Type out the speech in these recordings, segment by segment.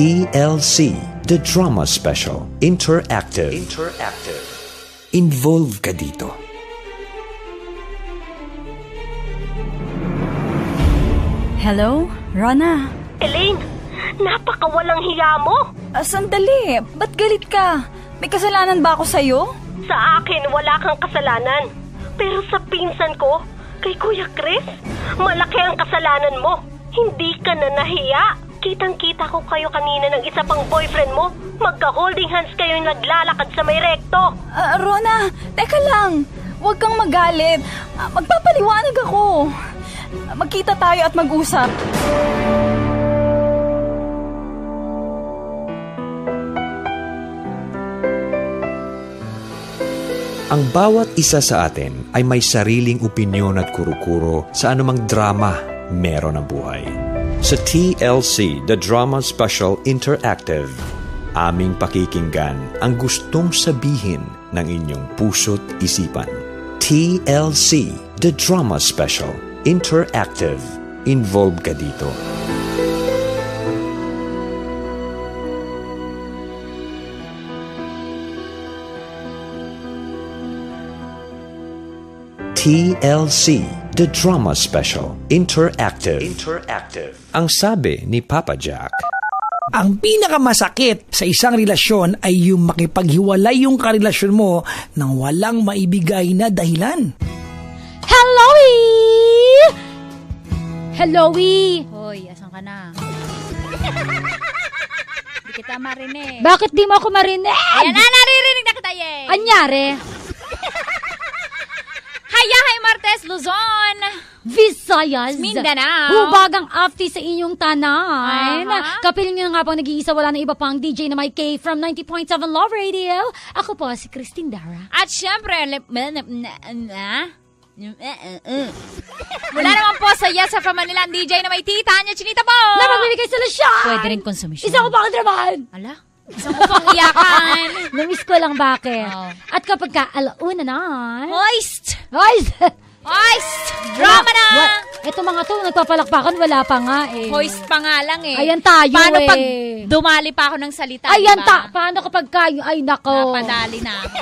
TLC, The Drama Special, Interactive. Involve ka dito. Hello, Rona? Elaine, napakawalang hiya mo. Sandali, ba't galit ka? May kasalanan ba ako sa'yo? Sa akin, wala kang kasalanan. Pero sa pinsan ko, kay Kuya Chris, malaki ang kasalanan mo. Hindi ka na nahiya. Kitang-kita ko kayo kanina ng isa pang boyfriend mo. Magka-holding hands kayo naglalakad sa may rekto. Rona, teka lang. Huwag kang magalit. Magpapaliwanag ako. Magkita tayo at mag-usap. Ang bawat isa sa atin ay may sariling opinyon at kuro-kuro sa anumang drama meron ang buhay. Sa TLC, The Drama Special Interactive, aming pakikinggan ang gustong sabihin ng inyong puso't isipan. TLC, The Drama Special Interactive. Involve ka dito. TLC, The Drama Special Interactive. Ang sabi ni Papa Jack, ang pinakamasakit sa isang relasyon ay yung makipaghiwalay yung karelasyon mo nang walang maibigay na dahilan. Helloy! Hoy, asan ka na? Di kita marinig. Bakit di mo ako marinig? Ayan na, naririnig na kita, yay! Anyari? Hayahay Martes, Luzon! Visayas, Mindanao! Hubagang afti sa inyong tanan. Uh-huh. Kapiling nyo nga po nag-iisa, wala na iba pang DJ na may K from 90.7 Love Radio. Ako po si Christine Dara. At syempre, mula naman po sa Yes from Manila, DJ na may tita niya, Chinita po! Na magbibigay sa lasyon! Pwede rin konsumisyon. Isa ko pa katrabahan! Ala? Isang ko pang iyakan! Namiss ko lang bakit. Oh. At kapag ka alauna na... Hoist! Drama na! Ito mga to, nagpapalakpakan, wala pa nga eh. Hoist pa nga lang eh. Ayan tayo Paano eh. pag dumali pa ako ng salita, ayan diba? Paano kapag kayo, ay nako. Napadali na ako.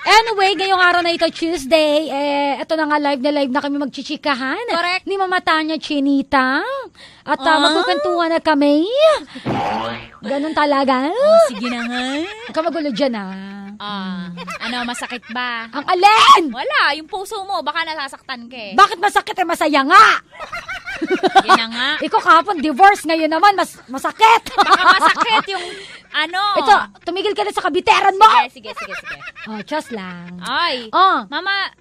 Anyway, ngayong araw na ito, Tuesday, ito na nga live na kami magchichikahan. Correct. Ni Mama Tanya Chinita. At magkukantuhan na kami. Ganun talaga. Sige na nga. Huwag ka magulo dyan Ano, masakit ba? Ang alin! Wala, yung puso mo, baka nasasaktan ka eh. Bakit masakit masaya nga? Yan na nga. Ikaw kahapon, divorce. Ngayon naman, masakit. Baka masakit yung ano. Ito, tumigil ka na sa kabiteran mo. Sige. Just lang. Ay, Mama,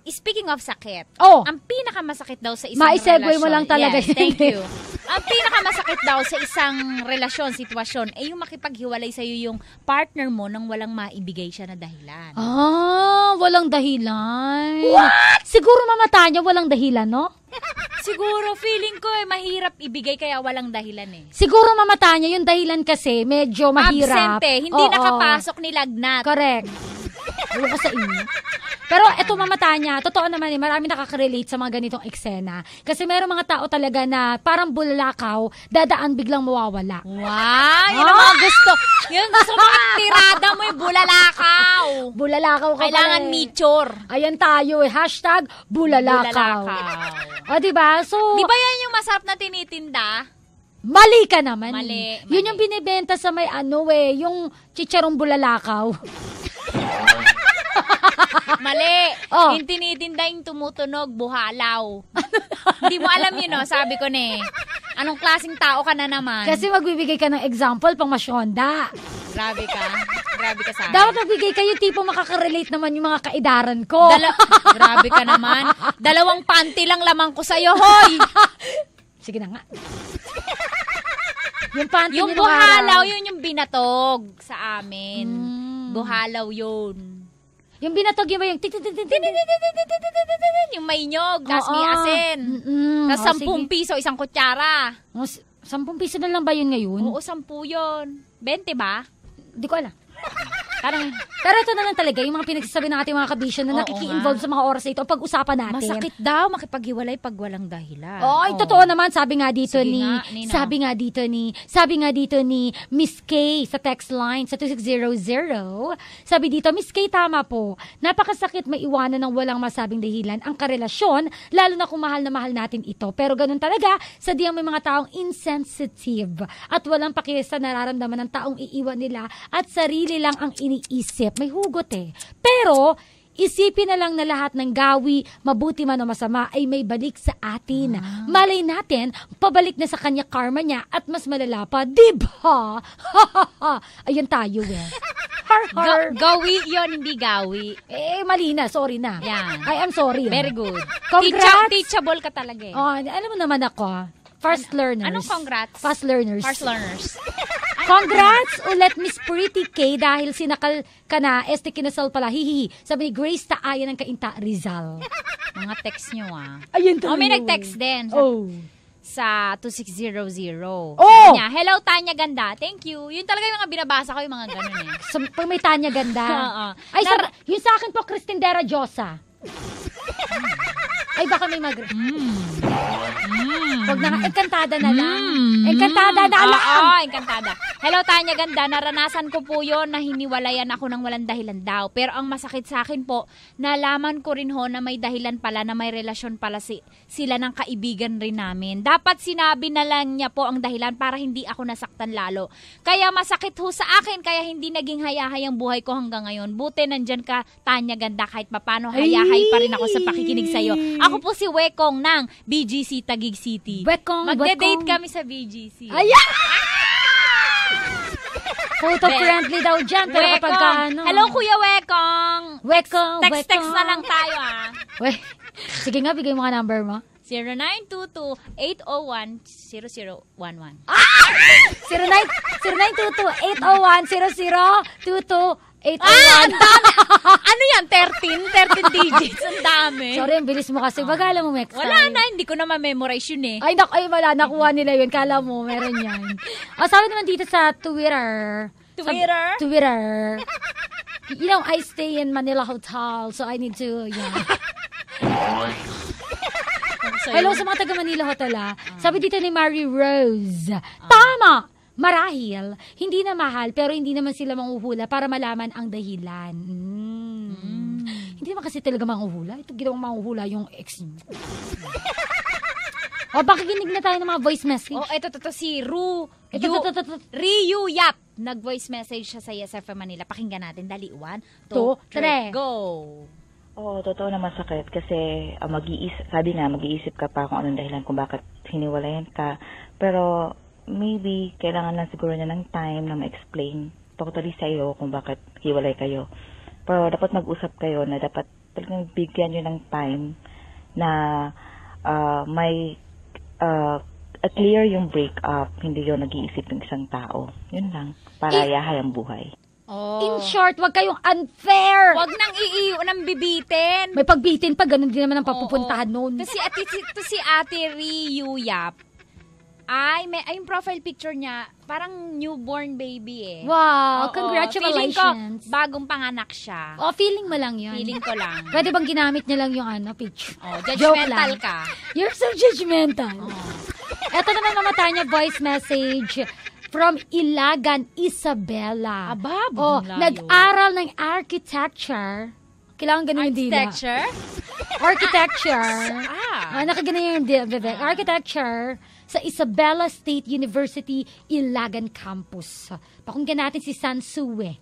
speaking of sakit, ang pinakamasakit daw sa isang relasyon. Maisegue mo lang talaga. Yes, thank you. Ang pinakamasakit daw sa isang relasyon, sitwasyon, ay yung makipaghiwalay sa'yo yung partner mo nang walang maibigay siya na dahilan. Walang dahilan. What? Siguro Mama Tanya, walang dahilan, no? Siguro, feeling ko mahirap ibigay kaya walang dahilan eh. Siguro Mama Tanya, yung dahilan kasi medyo mahirap. Absent hindi nakapasok ni lagnat. Correct. Ewan ko sa inyo. Pero eto Mama Tanya, totoo naman marami nakaka-relate sa mga ganitong eksena. Kasi merong mga tao talaga na parang bulalakaw, dadaan biglang mawawala. Wow! Yun ang mga gusto. Yung gusto mga tirada mo yung bulalakaw. Bulalakaw ka kailangan meteor. Ayan tayo Hashtag bulalakaw. O diba? So, di ba yan yung masarap na tinitinda? Mali ka naman. Mali. Yun yung binibenta sa may yung chicharong bulalakaw. Mali. Yung tinitinda yung tumutunog, buhalaw. Hindi mo alam yun, sabi ko na eh. Anong klaseng tao ka na naman? Kasi magbibigay ka ng example pang masyonda. Grabe ka sa akin. Dapat magbigay ka yung tipo makaka-relate naman yung mga kaidaran ko. Grabe ka naman. 2 panty lang lamang ko sa'yo, hoy! Sige na nga. Yung panty yung buhalaw, yun yung binatog sa amin. Buhalaw yun. Yung binatog yun ba yung yung may nyog, tas may asin. Tas 10 piso, isang kutsara. 10 piso na lang ba yun ngayon? Oo, 10 yun. 20 ba? Di ko alam. Pero ito na lang talaga, yung mga pinagsasabi ng ating mga kabisyo na Oo nakiki-involve sa mga oras na ito, pag-usapan natin. Masakit daw makipaghiwalay pag walang dahilan. Ay, totoo naman. Sabi nga dito Sige ni, nga, Nina. sabi nga dito ni Miss K sa text line sa 2600. Sabi dito, Miss K, tama po. Napakasakit maiwanan ng walang masabing dahilan ang karelasyon, lalo na kung mahal na mahal natin ito. Pero ganun talaga, sadyang may mga taong insensitive at walang paki sa nararamdaman ng taong iiwan nila at sarili lang ang iniisip. May hugot eh. Pero, isipin na lang na lahat ng gawi, mabuti man o masama, ay may balik sa atin. Malay natin, pabalik na sa kanya karma niya at mas malala pa, diba? Ayun tayo eh. Har. Gawi yun, hindi gawi. Mali na, sorry na. Yan. I am sorry. Very good. Congrats. Teachable ka talaga eh. Alam mo naman ako, fast learners. Anong congrats? Fast learners. First learners. Congrats ulit, Miss Pretty K, dahil sinakal ka na, kinasal pala, hihihi. Sabi ni Grace Taayan ng Kainta, Rizal. Mga text nyo Ayun may nag-text din. Sa 2600. Niya, hello, Tanya Ganda. Thank you. Yun talaga yung mga binabasa ko, yung mga ganun eh. So, pag may Tanya Ganda. Ay, yun sa akin po, Cristindera Josa. Ay, baka may Huwag na nga, enkantada na lang. Enkantada na lang. Oo, enkantada. Hello, Tanya Ganda. Naranasan ko po yun na hiniwalayan ako ng walang dahilan daw. Pero ang masakit sa akin po, nalaman ko rin ho na may dahilan pala, na may relasyon pala sila ng kaibigan rin namin. Dapat sinabi na lang niya po ang dahilan para hindi ako nasaktan lalo. Kaya masakit ho sa akin, kaya hindi naging hayahay ang buhay ko hanggang ngayon. Buti nandyan ka, Tanya Ganda, kahit papano hayahay pa rin ako sa pakikinig sa'yo. Ako po si Wekong ng BGC Taguig City. Magde-date kami sa BGC. Ayan! Photo-friendly daw dyan. Pero kapag ano. Hello, Kuya Wekong. Wekong. Text na lang tayo Sige nga, bigay mo ka number mo. 0922-801-0011. 0922-801-0022. 801. Ang dami! Ano yan? 13 digits. Ang dami. Sorry, ang bilis mo kasi. Bagala mo, Mex. Wala na, hindi ko na ma-memorize yun eh. Ay, wala. Nakuha nila yun. Kala mo, meron yan. Sabi naman dito sa Twitter. You know, I stay in Manila Hotel, so I need to, Hello sa mga taga Manila Hotel, Sabi dito ni Mary Rose. Tama! Marahil, hindi na mahal, pero hindi naman sila manghuhula para malaman ang dahilan. Hindi naman kasi talaga manghuhula. Ito ginawang manghuhula yung ex niyo. Baka ginig na tayo ng mga voice message. Ito si Riyu Yap. Nag-voice message siya sa YesFM Manila. Pakinggan natin. Dali, 1, 2, 3, go! Totoo naman sakit kasi mag-iisip ka pa kung anong dahilan kung bakit hiniwalayan ka. Pero maybe kailangan lang siguro niya ng time na ma-explain totally sa'yo kung bakit hiwalay kayo. Pero dapat mag-usap kayo na dapat talagang bigyan nyo ng time na clear yung breakup, hindi yun nag-iisip ng isang tao. Yun lang, para yahay ang buhay. In short, wag kayong unfair. Wag nang nang bibitin. May pagbitin pa, ganun din naman ang papupuntahan noon. Si Ate Riyu Yap, yung profile picture niya, parang newborn baby eh. Wow, congratulations. Feeling ko, bagong panganak siya. Feeling mo lang yun. Feeling ko lang. Pwede bang ginamit niya lang yung picture? Judgmental ka. You're so judgmental. Eto naman mamatay niya voice message from Ilagan, Isabela. Nag-aral ng architecture. Kailangan ganun yung dila. Architecture. Nakaganan yung dila. Architecture sa Isabela State University, Ilagan Campus. Pakinggan natin si Sansue.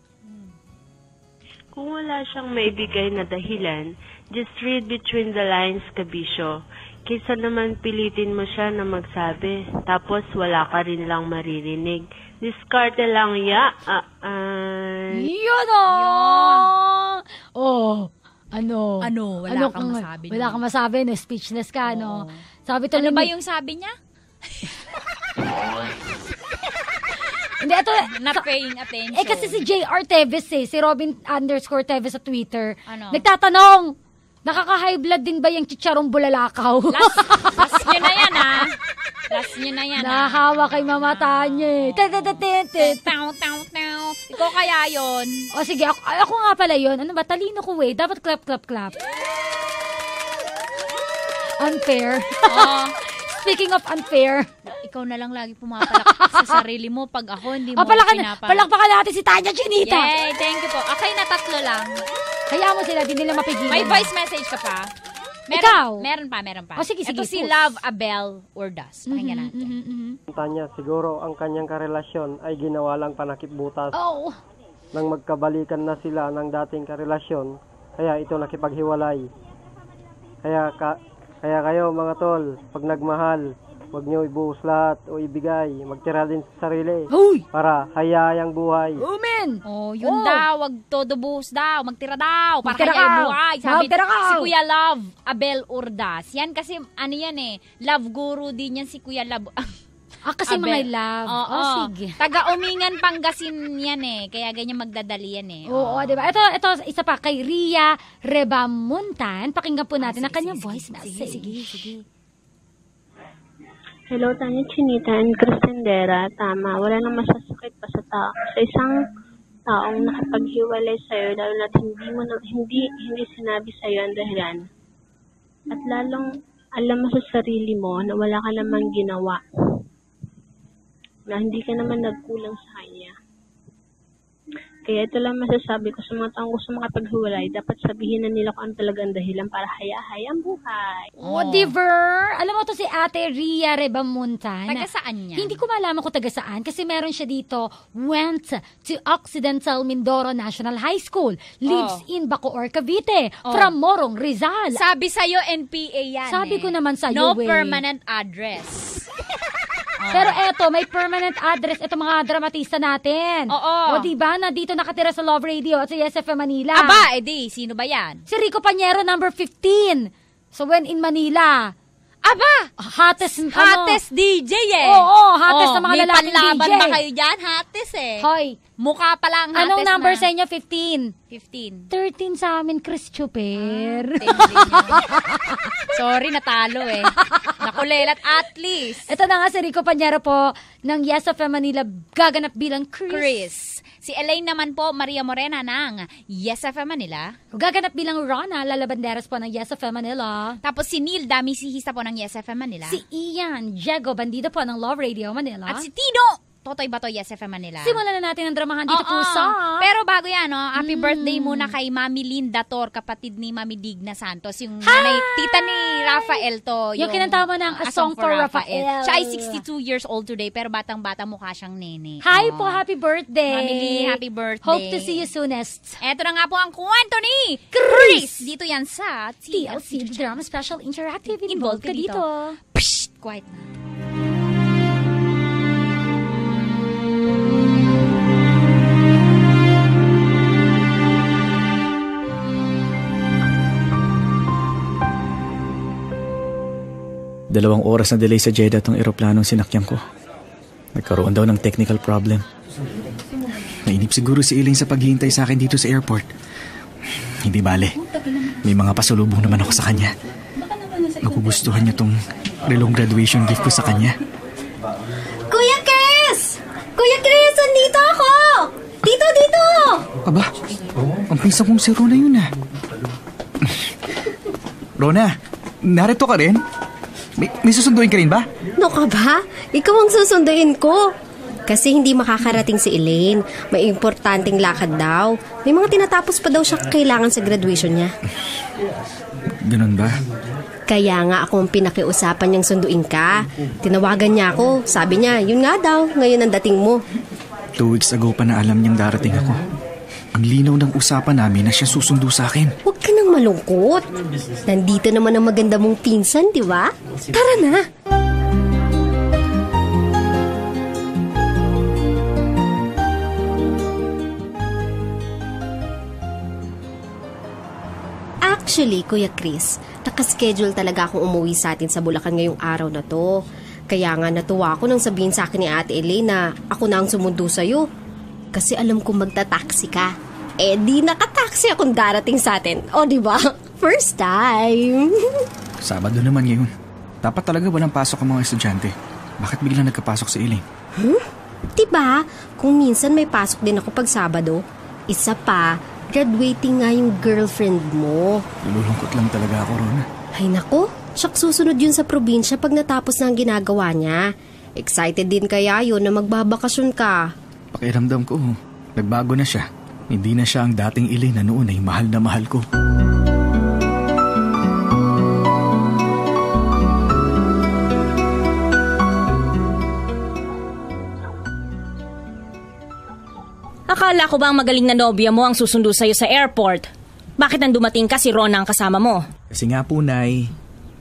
Kung wala siyang maibigay na dahilan, just read between the lines, kabisyo. Kaysa naman pilitin mo siya na magsabi, tapos wala ka rin lang maririnig. Diskarte lang, Yun Wala kang masabi. Wala kang masabi, no? Speechless ka, no? Sabi ano ba yung sabi niya? Hindi, ito, not paying attention. kasi si JR Teves si Robin_Teves sa Twitter, ano? Nagtatanong, nakaka-high blood din ba yung chicharong bulalakaw? Last nyo na yan, Last nyo na yan. Nahawa kay Mama Tanya. Taw. Ikaw kaya yon. O sige, ako nga pala yun. Ano ba? Talino ko eh. Dapat clap. Unfair. Oh. Speaking of unfair. Ikaw na lang lagi pumapalakpak sa sarili mo pag ako hindi mo pinapalakpak. Palakpakan natin si Tanya Chinita. Yay, thank you po. Okay na 3 lang. Hayaan mo sila, di nila mapigilan. May voice message ka pa? Ikaw? Meron pa. O sige, Ito si push. Love Abel Urdas. Pakinggan natin. Tanya, siguro ang kanyang karelasyon ay ginawa lang panakip butas. Oh. Nang magkabalikan na sila ng dating karelasyon, kaya ito nakipaghiwalay. Kaya kayo mga tol, pag nagmahal, huwag nyo ibuhos lahat o ibigay. Magtira din sa sarili. Huy! Para hayayang buhay. Amen! Yun daw, wag todo buhos daw, magtira daw, para Magtira kaya ka. buhay. Sabi Magtira ka. si Kuya Love Abel Urdas. Yan kasi, yan love guru din yan si Kuya Love. Kasi mga love. Oo. Sige. Taga-Umingan, Pangasin yan kaya ganyan magdadali yan Oo, diba? Ito, isa pa, kay Ria Rebamuntan. Pakinggan po natin ang kanyang voice message. Sige. Hello, Tanya Chinita and Cristendera. Tama, wala nang masasakit pa sa tao. Sa isang taong nakapaghiwalay sa'yo, lalo na hindi sinabi sa'yo ang dahilan. At lalong alam mo sa sarili mo na wala ka namang ginawa. Na hindi ka naman nagkulang sa kanya. Kaya ito lang masasabi ko sa mga taong gusto makapaghiwalay, dapat sabihin na nila kung ano talagang dahilan para hayang buhay. Diver? Alam mo to si Ate Ria Rebamuntan. Taga saan niya? Hindi ko malaman kung taga saan kasi meron siya dito, went to Occidental Mindoro National High School, lives in Bacoor, Cavite, from Morong, Rizal. Sabi sa'yo, NPA yan. Sabi ko naman sa'yo, no permanent address. Pero eto, may permanent address ito mga dramatista natin. Oo. O diba, na dito nakatira sa Love Radio at sa SFM Manila. Aba, sino ba yan? Si Rico Pañero, number 15. So when in Manila. Aba! Hottest DJ Oo, hottest na mga lalaking DJ. May panlaban ba kayo dyan? Hottest Hoy. Mukha pa lang hottest. Anong number sa inyo? 15? 15. 13 sa amin, Chris Chuper. Sorry, natalo Nakulelat at least. Ito na nga si Rico Pañero po ng Yes of Manila gaganap bilang Chris. Si Elaine naman po, Maria Morena ng Yes FM Manila. Gaganap bilang Rona Lalabanderas po ng Yes FM Manila. Tapos si Neil Damisihista po ng Yes FM Manila. Si Ian Diego Bandido po ng Love Radio Manila. At si Tino Totoy Bato, Yes FM Manila. Simulan na natin ang dramahan dito po sa... Pero bago yan, happy birthday muna kay Mami Linda Tor, kapatid ni Mami Digna Santos. Yung nanay, tita ni Rafael to. Yung kinanta mo ng A Song for Rafael. Siya ay 62 years old today, pero batang-bata mukha siyang nene. Hi po, happy birthday. Mami Lee, happy birthday. Hope to see you soonest. Eto na nga po ang kwento ni Chris. Dito yan sa TLC Drama Special Interactive. Involved ka dito. Psst, quiet na. Dalawang oras na delay sa Jeddah tong eroplanong sinakyan ko. Nagkaroon daw ng technical problem. Nainip siguro si Elaine sa paghihintay sa akin dito sa airport. Hindi bale. May mga pasalubong naman ako sa kanya. Magugustuhan niya tong relong graduation gift ko sa kanya. Kuya Chris! Kuya Chris, andito ako! Dito! Aba, ang pinsan kong si Rona yun Rona, narito ka rin? May susunduin ka rin ba? No ka ba? Ikaw ang susunduin ko. Kasi hindi makakarating si Elaine. May importanteng lakad daw. May mga tinatapos pa daw siya kailangan sa graduation niya. Ganun ba? Kaya nga akong pinakiusapan niyang sunduin ka. Tinawagan niya ako. Sabi niya, yun nga daw, ngayon ang dating mo. 2 weeks ago pa na alam niyang darating ako. Ang linaw ng usapan namin na siya susundo sa akin. Huwag ka nang malungkot. Nandito naman ang maganda mong pinsan, di ba? Tara na! Actually, Kuya Chris, nakaschedule talaga akong umuwi sa atin sa Bulacan ngayong araw na to. Kaya nga natuwa ako nang sabihin sa akin ni Ate Elaine na ako na ang sumundo sa'yo. Kasi alam kong magta-taxi ka. Di naka-taxi akong darating sa atin. O, di ba? First time. Sabado naman ngayon. Dapat talaga walang pasok ang mga estudyante. Bakit biglang nagkapasok si Elaine? Diba? Kung minsan may pasok din ako pag Sabado. Isa pa, graduating nga yung girlfriend mo. Nalulungkot lang talaga ako, Rona. Ay nako, siyak susunod yun sa probinsya pag natapos na ang ginagawa niya. Excited din kaya yun na magbabakasyon ka. Pakiramdam ko, nagbago na siya. Hindi na siya ang dating Elaine na noon ay mahal na mahal ko. Akala ko ba ang magaling na nobya mo ang susundo sa'yo sa airport? Bakit nang dumating ka si Rona ang kasama mo? Kasi nga po, Nay,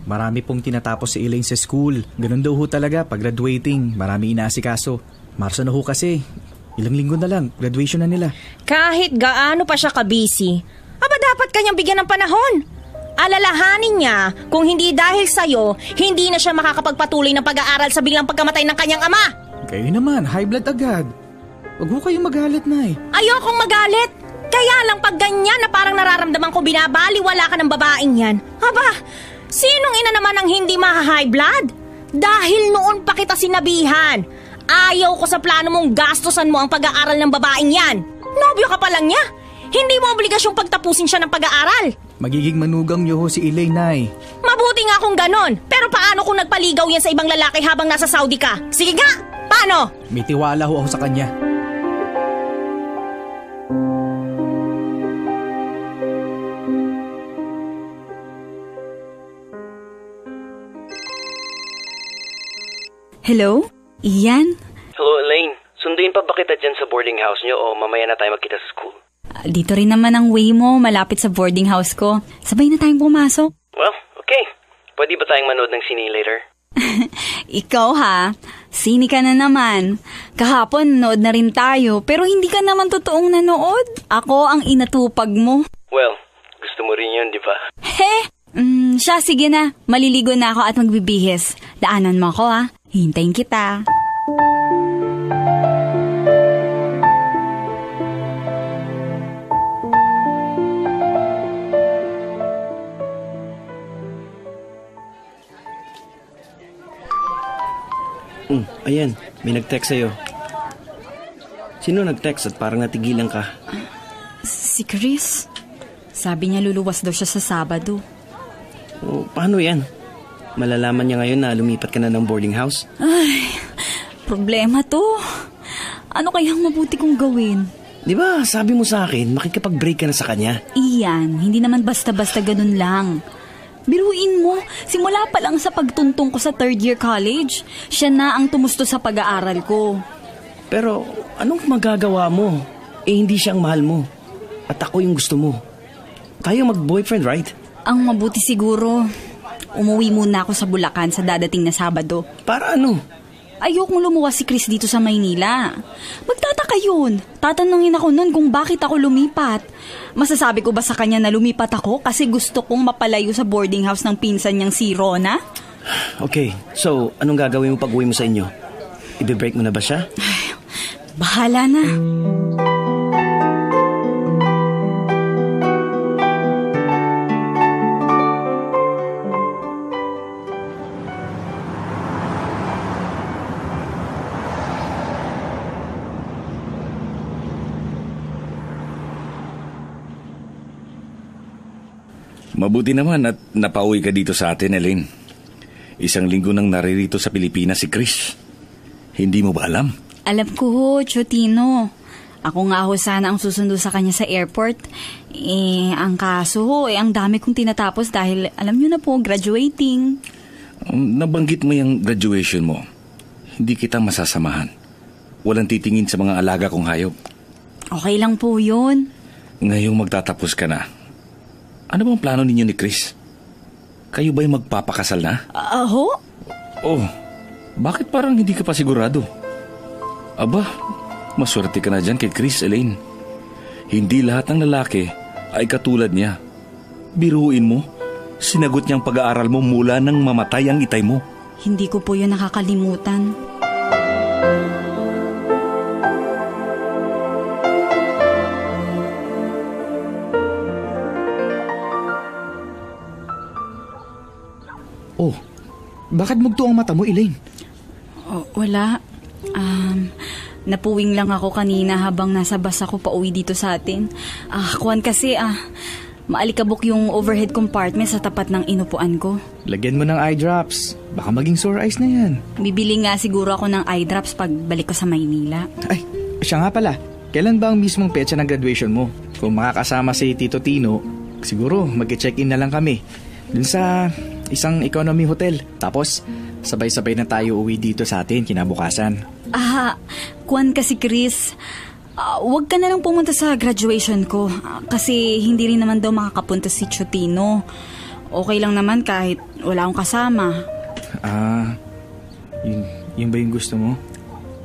marami pong tinatapos si Elaine sa school. Ganun daw ho talaga pag graduating. Marami inaasikaso. Marso na ho kasi. Ilang linggo na lang, graduation na nila. Kahit gaano pa siya ka-busy, dapat kanyang bigyan ng panahon. Alalahanin niya kung hindi dahil sa'yo, hindi na siya makakapagpatuloy ng pag-aaral sa biglang pagkamatay ng kanyang ama. Kayo naman, high blood agad. Huwag ho kayong magalit, Nay. Ayokong magalit. Kaya lang pag ganyan na parang nararamdaman ko binabaliwala ka ng babaeng yan. Sinong ina naman ang hindi ma-high blood? Dahil noon pa kita sinabihan. Ayaw ko sa plano mong gastusan mo ang pag-aaral ng babaeng yan. Nobyo ka pa lang niya. Hindi mo obligasyong pagtapusin siya ng pag-aaral. Magiging manugang niyo ho si Elaine, Nay. Mabuti nga kung ganon. Pero paano kung nagpaligaw yan sa ibang lalaki habang nasa Saudi ka? Sige nga, paano? May tiwala ho ako sa kanya. Hello? Ian? Hello, Elaine. Sunduin pa ba kita dyan sa boarding house nyo o mamaya na tayo magkita sa school? Dito rin naman ang way mo, malapit sa boarding house ko. Sabay na tayong pumasok. Well, okay. Pwede ba tayong manood ng sine later? Ikaw ha, sini ka na naman. Kahapon nood na rin tayo, pero hindi ka naman totoong nanood. Ako ang inatupag mo. Well, gusto mo rin yun, di ba? Siya, sige na. Maliligo na ako at magbibihis. Daanan mo ako ha. Hintayin kita. Ayan, may nag-text sa'yo. Sino nag-text at parang natigilan ka? Si Chris. Sabi niya luluwas daw siya sa Sabado. Paano yan? Malalaman niya ngayon na lumipat ka na ng boarding house? Ay, problema to. Ano kayang mabuti kong gawin? Di ba, sabi mo sa akin, makikipag-break ka na sa kanya? Iyan, hindi naman basta-basta ganun lang. Biruin mo, simula pa lang sa pagtuntong ko sa third year college, siya na ang tumusto sa pag-aaral ko. Pero, anong magagawa mo? Hindi siya ang mahal mo. At ako yung gusto mo. Tayo mag-boyfriend, right? Ang mabuti siguro, umuwi muna ako sa Bulacan sa dadating na Sabado. Para ano? Ayokong lumuwas si Chris dito sa Maynila. Magtataka yun. Tatanungin ako nun kung bakit ako lumipat. Masasabi ko ba sa kanya na lumipat ako kasi gusto kong mapalayo sa boarding house ng pinsan niyang si Rona? Okay, so anong gagawin mo pag uwi mo sa inyo? Ibe-break mo na ba siya? Ay, bahala na. Mabuti naman at napauwi ka dito sa atin, Elaine. 1 linggo nang naririto sa Pilipinas si Chris. Hindi mo ba alam? Alam ko ho, Chotino. Ako nga ho sana ang susundo sa kanya sa airport. Ang kaso ho, ang dami kong tinatapos dahil alam nyo na po, graduating. Nabanggit mo yung graduation mo. Hindi kita masasamahan. Walang titingin sa mga alaga kong hayop. Okay lang po yun. Ngayong magtatapos ka na, ano bang plano ninyo ni Chris? Kayo ba'y magpapakasal na? Ho? Oh, bakit parang hindi ka pa sigurado? Aba, maswerte ka na dyan kay Chris, Elaine. Hindi lahat ng lalaki ay katulad niya. Biruin mo, sinagot niyang pag-aaral mo mula nang mamatay ang itay mo. Hindi ko po yun nakakalimutan. Oh, bakit mugto ang mata mo, Elaine? Wala. Napuwing lang ako kanina habang nasa bus ako pauwi dito sa atin. Kuwan kasi, maalikabok yung overhead compartment sa tapat ng inupuan ko. Lagyan mo ng eye drops. Baka maging sore eyes na yan. Bibili nga siguro ako ng eye drops pag balik ko sa Maynila. Ay, siya nga pala. Kailan ba ang mismong petsa ng graduation mo? Kung makakasama si Tito Tino, siguro mag-check-in na lang kami. Dun sa isang economy hotel. Tapos, sabay-sabay na tayo uwi dito sa atin kinabukasan. Kuwan kasi Chris, wag ka na lang pumunta sa graduation ko. Kasi hindi rin naman daw makakapunta si Chotino. Okay lang naman kahit wala akong kasama. Yun ba yung gusto mo?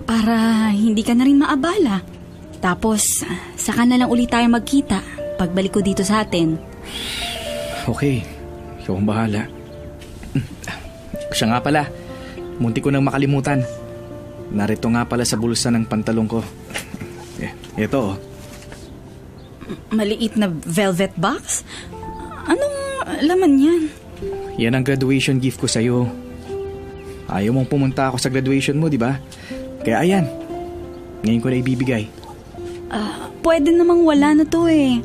Para hindi ka na rin maabala. Tapos, saka na lang ulit tayo magkita pagbalik ko dito sa atin. Okay, ikaw ang bahala. Siya nga pala, munti ko nang makalimutan. Narito nga pala sa bulsa ng pantalong ko. Ito. Maliit na velvet box? Anong laman yan? Yan ang graduation gift ko sa'yo. Ayaw mong pumunta ako sa graduation mo, di ba? Kaya ayan, ngayon ko na ibibigay. Pwede namang wala na to eh.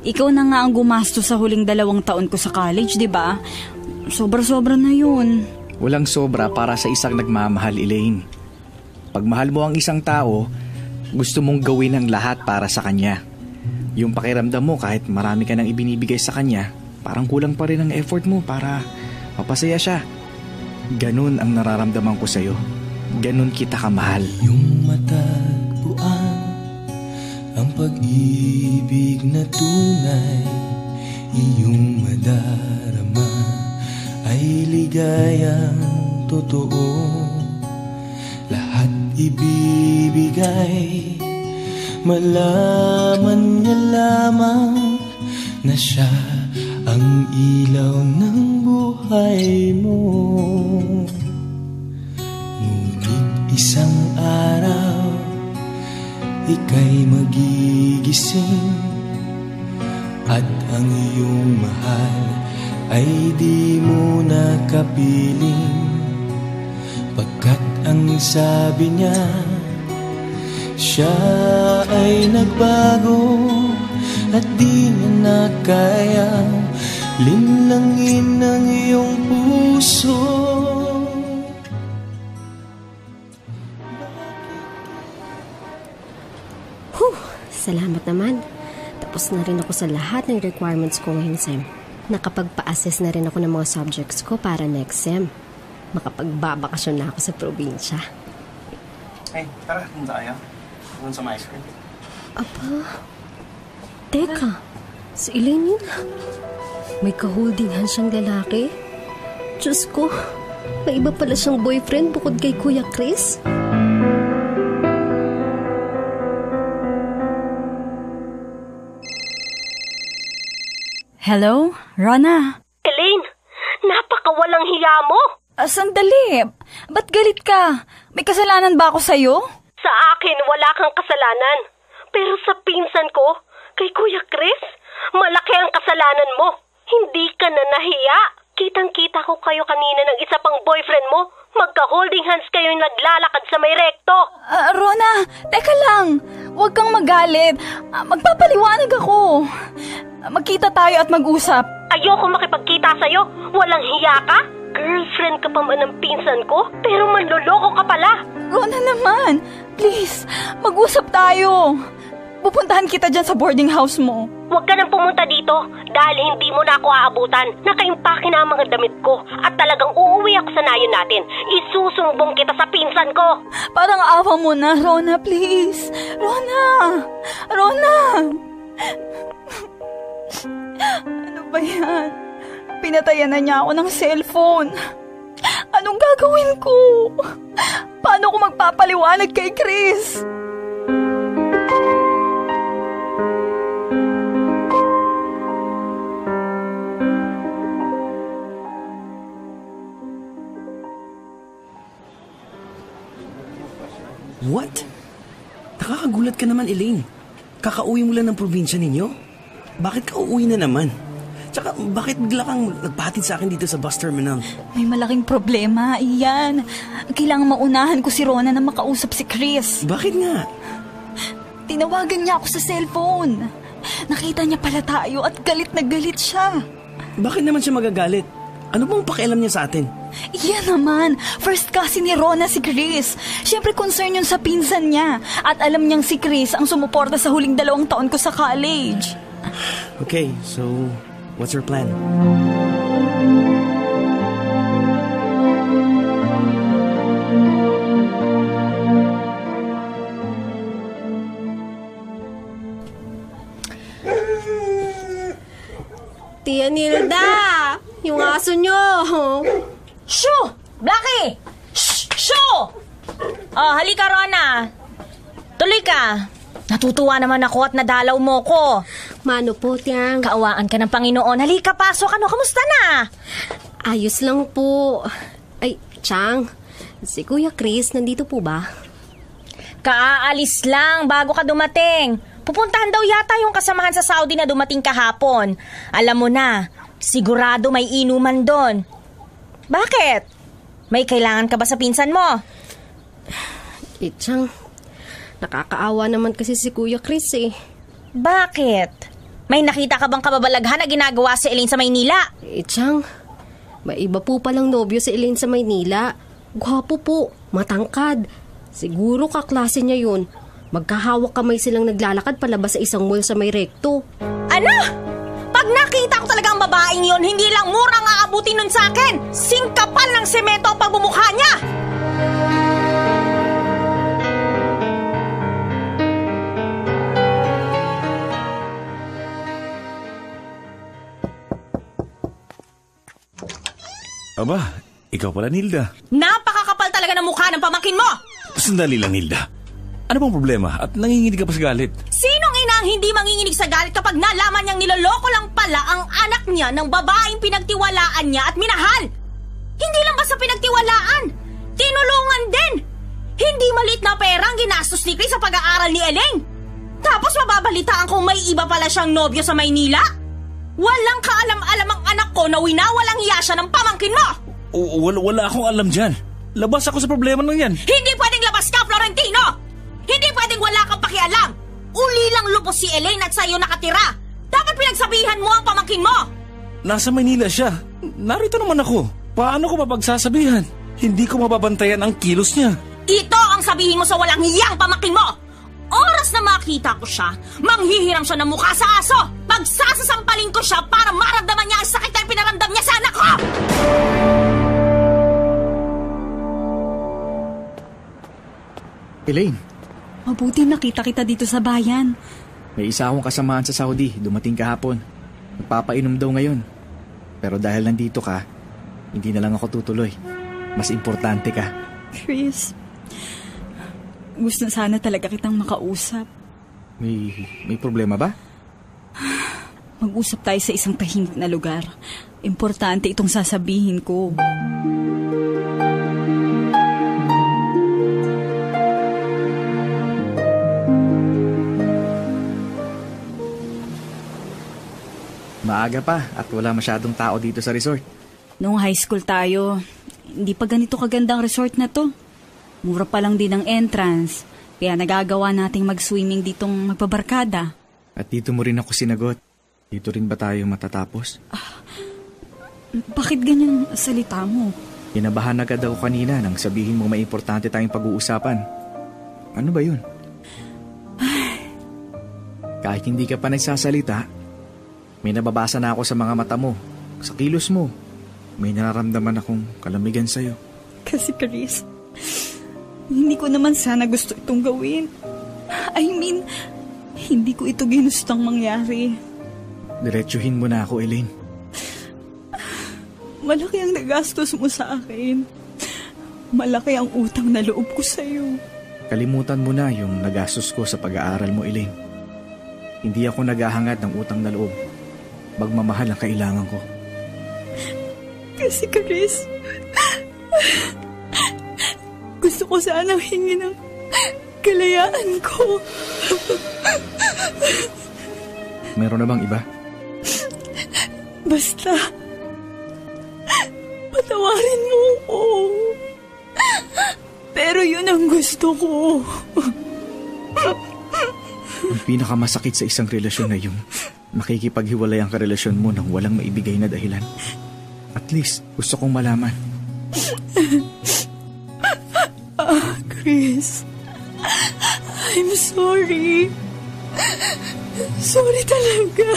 Ikaw na nga ang gumasto sa huling 2 taon ko sa college, di ba? Sobra-sobra na yun. Walang sobra para sa isang nagmamahal, Elaine. Pag mahal mo ang isang tao, gusto mong gawin ang lahat para sa kanya. Yung pakiramdam mo kahit marami ka nang ibinibigay sa kanya, parang kulang pa rin ang effort mo para mapasaya siya. Ganun ang nararamdaman ko sa'yo. Ganun kita kamahal. Yung matagpuan ang pag-ibig na tunay, iyong madarama ay ligayang totoo. Lahat ibibigay, malaman niya lamang na siya ang ilaw ng buhay mo. Ngunit isang araw, ika'y magigising at ang iyong mahal ay di mo nakapiling. Pagkat ang sabi niya, siya ay nagbago at di niya na kayang linlangin ang iyong puso. Salamat naman. Tapos na rin ako sa lahat ng requirements ko ngayong SEM. Nakapagpa-assess na rin ako ng mga subjects ko para next SEM. Makapagbabakasyon na ako sa probinsya. Hey, tara, punta tayo. Doon sa ice cream. Teka, si Elaine yun. May ka-holding hands siyang lalaki. Diyos ko, may iba pala siyang boyfriend bukod kay Kuya Chris. Hello? Rana? Elaine, napakawalang hiya mo. Sandali. Ba't galit ka? May kasalanan ba ako sa'yo? Sa akin, wala kang kasalanan. Pero sa pinsan ko, kay Kuya Chris, malaki ang kasalanan mo. Hindi ka na nahiya. Kitang-kita ko kayo kanina ng isa pang boyfriend mo. Magka-holding hands kayo naglalakad sa may rekto. Rona, teka lang. Huwag kang magalit. Magpapaliwanag ako. Magkita tayo at mag-usap. Ayoko makipagkita sa'yo. Walang hiya ka? Girlfriend ka pa man ng pinsan ko, pero manloloko ka pala. Rona naman, please, mag-usap tayo. Pupuntahan kita dyan sa boarding house mo. Huwag ka nang pumunta dito dahil hindi mo na ako aabutan. Nakaimpake na ang mga damit ko at talagang uuwi ako sa nayon natin. Isusumbong kita sa pinsan ko. Parang awa mo na, Rona, please. Rona! Rona! Ano ba yan? Pinatayan na niya ako ng cellphone. Anong gagawin ko? Paano ko magpapaliwanag kay Chris? What? Nakakagulat ka naman, Elaine. Kakauwi mo lang ng probinsya ninyo? Bakit ka uuwi na naman? Tsaka bakit bigla kang nagpatid sa akin dito sa bus terminal? May malaking problema, Ian. Kailangan maunahan ko si Rona na makausap si Chris. Bakit nga? Tinawagan niya ako sa cellphone. Nakita niya pala tayo at galit na galit siya. Bakit naman siya magagalit? Ano bang pakialam niya sa atin? Iyan naman, first cousin ni Rona si Chris. Siyempre concern yun sa pinsan niya. At alam niyang si Chris ang sumuporta sa huling 2 taon ko sa college. Okay, so what's your plan? Tia Nilda! Yung aso nyo! Shoo! Blackie! Shoo! Oh, halika, Rona. Tuloy ka. Natutuwa naman ako at nadalaw mo ko. Mano po, Tiang? Kaawaan ka ng Panginoon. Halika, pasok. Ano, kamusta na? Ayos lang po. Ay, Chang, si Kuya Chris nandito po ba? Kaalis lang bago ka dumating. Pupuntahan daw yata yung kasamahan sa Saudi na dumating kahapon. Alam mo na, sigurado may inuman doon. Bakit? May kailangan ka ba sa pinsan mo? Chang, nakakaawa naman kasi si Kuya Chris eh. Bakit? May nakita ka bang kababalaghan na ginagawa si Elaine sa Maynila? Chang, may iba po palang nobyo si Elaine sa Maynila. Gwapo po, matangkad. Siguro kaklase niya yun. Magkahawak kamay silang naglalakad palabas sa isang mall sa may rekto. Ano? Pag nakita ko talaga ang babaeng yun, hindi lang murang aabutin nun sa akin. Singkapal ng semento ang pagbumukha niya. Aba, ikaw pala, Nilda. Napakakapal talaga ng mukha ng pamangkin mo. Sandali lang, Nilda. Ano bang problema? At nanginginig ka pa sa galit? Sinong ina ang hindi manginginig sa galit kapag nalaman niyang niloloko lang pala ang anak niya ng babaeng pinagtiwalaan niya at minahal? Hindi lang basta pinagtiwalaan, tinulungan din. Hindi maliit na pera ang ginastos ni Chris sa pag-aaral ni Elaine. Tapos mababalitaan kung may iba pala siyang nobyo sa Maynila. Walang kaalam-alam ang anak ko na winawalang hiya siya ng pamangkin mo. Wala akong alam dyan. Labas ako sa problema ng yan. Hindi pwedeng labas ka, Florentino! Hindi pwedeng wala kang pakialam. Uli lang lubos si Elaine at sa'yo nakatira. Dapat pinagsabihan mo ang pamangkin mo. Nasa Maynila siya. Narito naman ako. Paano ko mapagsasabihan? Hindi ko mababantayan ang kilos niya. Ito ang sabihin mo sa walang hiyang pamangkin mo. Oras na makita ko siya, manghihiram siya ng mukha sa aso. Pagsasasampalin ko siya para maramdaman niya ang sakit na pinaramdam niya sa anak ko. Elaine. Mabuti nakita kita dito sa bayan. May isa akong kasamaan sa Saudi, dumating kahapon. Nagpapainom daw ngayon. Pero dahil nandito ka, hindi na lang ako tutuloy. Mas importante ka. Chris, gusto sana talaga kitang makausap. May problema ba? Mag-usap tayo sa isang tahimik na lugar. Importante itong sasabihin ko. Maaga pa at wala masyadong tao dito sa resort. Noong high school tayo, hindi pa ganito kagandang resort na to. Mura pa lang din ang entrance, kaya nagagawa nating mag-swimming ditong magbabarkada. At dito mo rin ako sinagot. Dito rin ba tayo matatapos? Bakit ganyan salita mo? Kinabahan agad ako kanina nang sabihin mo may importante tayong pag-uusapan. Ano ba yun? Kahit hindi ka pa nagsasalita, may nababasa na ako sa mga mata mo, sa kilos mo. May nararamdaman akong kalamigan sa'yo. Kasi Chris, hindi ko naman sana gusto itong gawin. I mean, hindi ko ito ginustang mangyari. Diretsuhin mo na ako, Elaine. Malaki ang nagastos mo sa akin. Malaki ang utang na loob ko sa'yo. Kalimutan mo na yung nagastos ko sa pag-aaral mo, Elaine. Hindi ako naghahangad ng utang na loob. Magmamahal ang kailangan ko. Kasi Chris, gusto ko sanang hingi ng kalayaan ko. Meron na bang iba? Basta, patawarin mo ko. Pero yun ang gusto ko. Ang pinakamasakit sa isang relasyon na yung makikipaghiwalay ang karelasyon mo nang walang maibigay na dahilan. At least, gusto kong malaman. Chris, I'm sorry. Sorry talaga.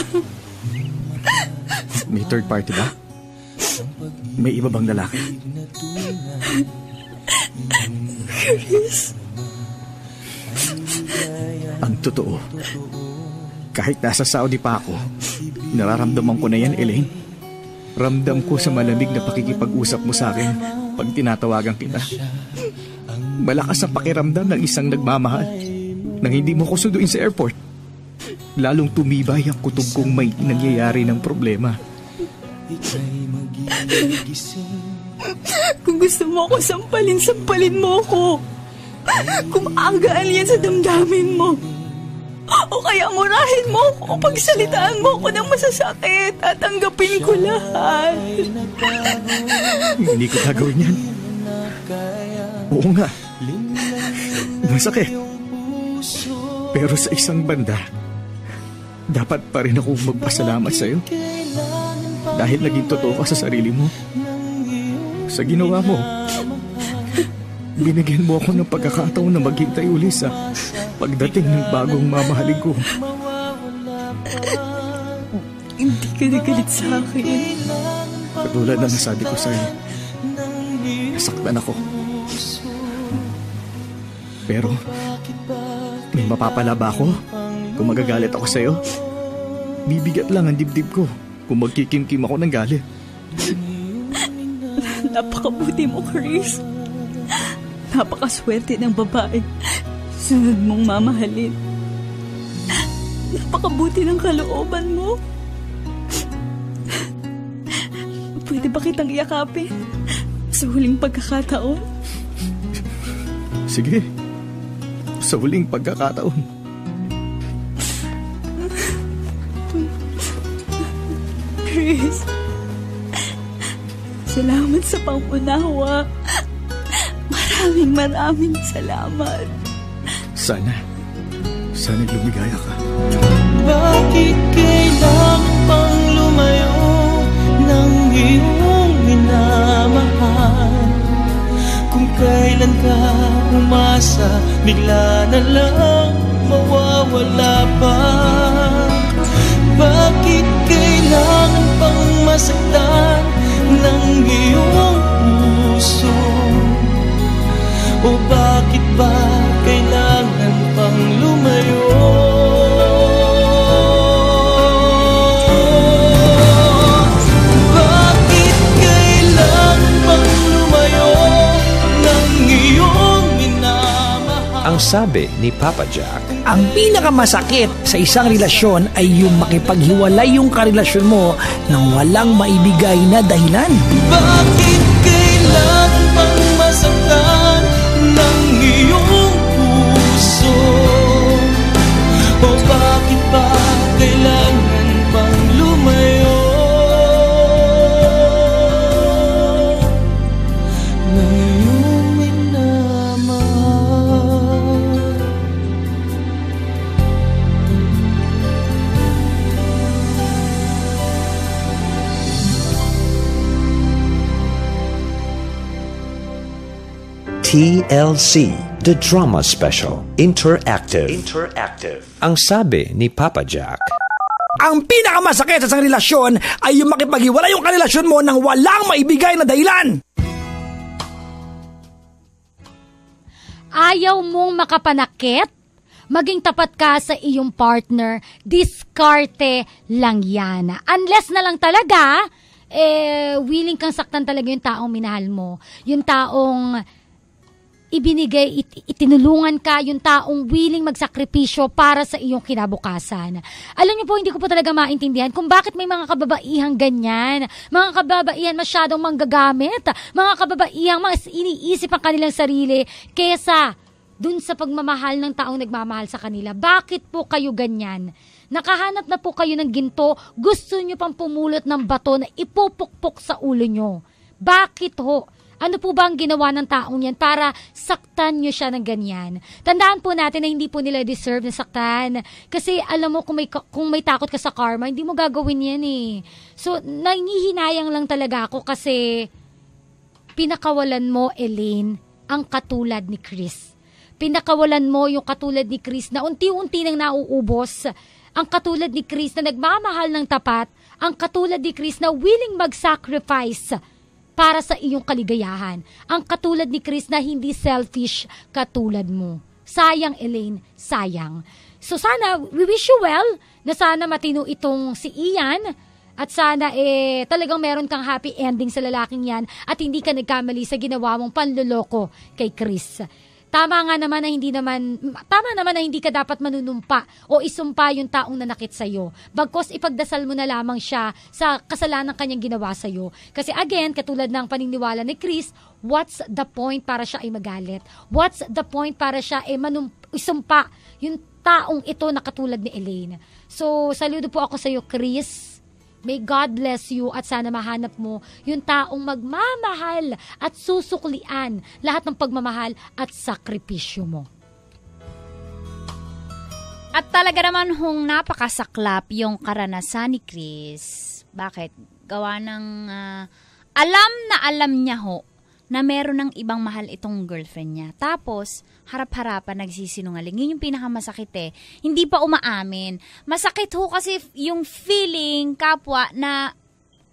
May third party ba? May iba bang lalaki? Chris. Ang totoo, kahit nasa Saudi pa ako, nararamdaman ko na yan, Elaine. Ramdam ko sa malamig na pakikipag-usap mo sa akin pag tinatawagan kita. Malakas ang pakiramdam ng isang nagmamahal nang hindi mo ko sunduin sa airport. Lalong tumibay ang kutob kong may nangyayari ng problema. Kung gusto mo ako sampalin mo ako. Kung maagaan yan sa damdamin mo. O kaya murahin mo ako, pagsalitaan mo ako ng masasakit at tanggapin ko lahat. Hindi ko gagawin yan. Oo nga. Masakit. Pero sa isang banda, dapat pa rin akong magpasalamat sa'yo. Dahil naging totoo ka sa sarili mo. Sa ginawa mo, binigyan mo ako ng pagkakataon na maghintay uli sa pagdating ng bagong mamahalin ko. Hindi ka nagalit sa akin. Katulad na nasabi ko sa'yo, nasaktan ako. Pero, may mapapala ba ako kung magagalit ako sa'yo? Bibigat lang ang dibdib ko kung magkikimkim ako ng galit. Napakabuti mo, Chris. Napakaswerte ng babae. Sunod mong mamahalin. Napakabuti ng kalooban mo. Pwede ba kitang iyakapin sa huling pagkakataon? Sige. Sa huling pagkakataon. Chris, salamat sa pangunawa. Maraming salamat. Sana lumigaya ka. Bakit kailangan pang lumayo ng iyong minamahal? Kung kailan ka umasa, bigla na lang mawawala pa. Bakit kailangan pang masaktan ng iyong puso? O bakit ba kailangan pang lumayo? Bakit kailangan pang lumayo ng iyong minamahal? Ang sabi ni Papa Jack, ang pinakamasakit sa isang relasyon ay yung makipaghiwalay yung karelasyon mo nang walang maibigay na dahilan. Bakit kailangan pang masaktan ng iyong puso? O bakit ba kailangan pang lumayo ng iyong minamahal? TLC, The Drama Special, Interactive. Ang sabi ni Papa Jack, ang pinakamasakit sa isang relasyon ay yung makipaghiwalay yung karelasyon mo nang walang maibigay na dahilan. Ayaw mong makapanakit? Maging tapat ka sa iyong partner, diskarte lang yan. Unless na lang talaga, willing kang saktan talaga yung taong minahal mo. Yung taong ibinigay, itinulungan ka, yung taong willing magsakripisyo para sa iyong kinabukasan. Alam niyo po, hindi ko po talaga maintindihan kung bakit may mga kababaihang ganyan. Mga kababaihan masyadong manggagamit. Mga kababaihang mas iniisip ang kanilang sarili kesa dun sa pagmamahal ng taong nagmamahal sa kanila. Bakit po kayo ganyan? Nakahanap na po kayo ng ginto, gusto nyo pang pumulot ng bato na ipupukpok sa ulo nyo. Bakit ho? Ano po ba ang ginawa ng taong yan para saktan nyo siya ng ganyan? Tandaan po natin na hindi po nila deserve na saktan. Kasi alam mo, kung may takot ka sa karma, hindi mo gagawin yan eh. So, nangihinayang lang talaga ako kasi pinakawalan mo, Elaine, ang katulad ni Chris. Pinakawalan mo yung katulad ni Chris na unti-unti nang nauubos. Ang katulad ni Chris na nagmamahal ng tapat. Ang katulad ni Chris na willing mag-sacrifice para sa iyong kaligayahan. Ang katulad ni Chris na hindi selfish katulad mo. Sayang, Elaine, sayang. So sana, we wish you well, na sana matino itong si Ian, at sana talagang meron kang happy ending sa lalaking yan, at hindi ka nagkamali sa ginawa mong panloloko kay Chris. Tama naman na hindi ka dapat manunumpa o isumpa yung taong nanakit sa'yo. Bagkos ipagdasal mo na lamang siya sa kasalanan kanyang ginawa sa'yo. Kasi again, katulad ng paniniwala ni Chris, what's the point para siya ay magalit? What's the point para siya ay isumpa yung taong ito na katulad ni Elaine? So, saludo po ako sa'yo, Chris. May God bless you at sana mahanap mo yung taong magmamahal at susuklian lahat ng pagmamahal at sakripisyo mo. At talaga naman hong napakasaklap yung karanasan ni Chris. Bakit? Gawa ng alam niya ho na meron ng ibang mahal itong girlfriend niya. Tapos, harap-harapan nagsisinungaling. Yun yung pinakamasakit eh. Hindi pa umaamin. Masakit ho kasi yung feeling, kapwa, na,